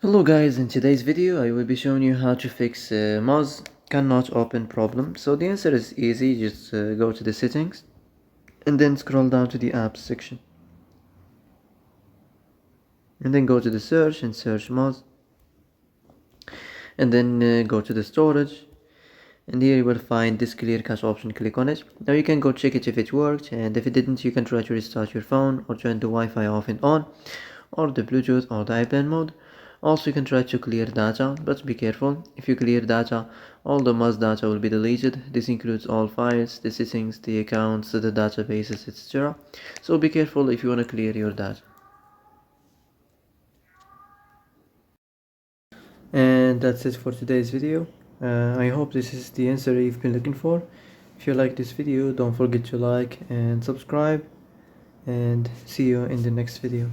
Hello guys, in today's video I will be showing you how to fix Muzz cannot open problem. So the answer is easy, just go to the settings and then scroll down to the apps section. And then go to the search and search Muzz. And then go to the storage. And here you will find this clear cache option, click on it. Now you can go check it if it worked, and if it didn't you can try to restart your phone or turn the Wi-Fi off and on, or the Bluetooth or the airplane mode. Also you can try to clear data, but be careful. If you clear data, all the Muzz data will be deleted. This includes all files, the settings, the accounts, the databases, etc. So be careful if you want to clear your data. And that's it for today's video. I hope this is the answer you've been looking for. If you like this video, don't forget to like and subscribe, and see you in the next video.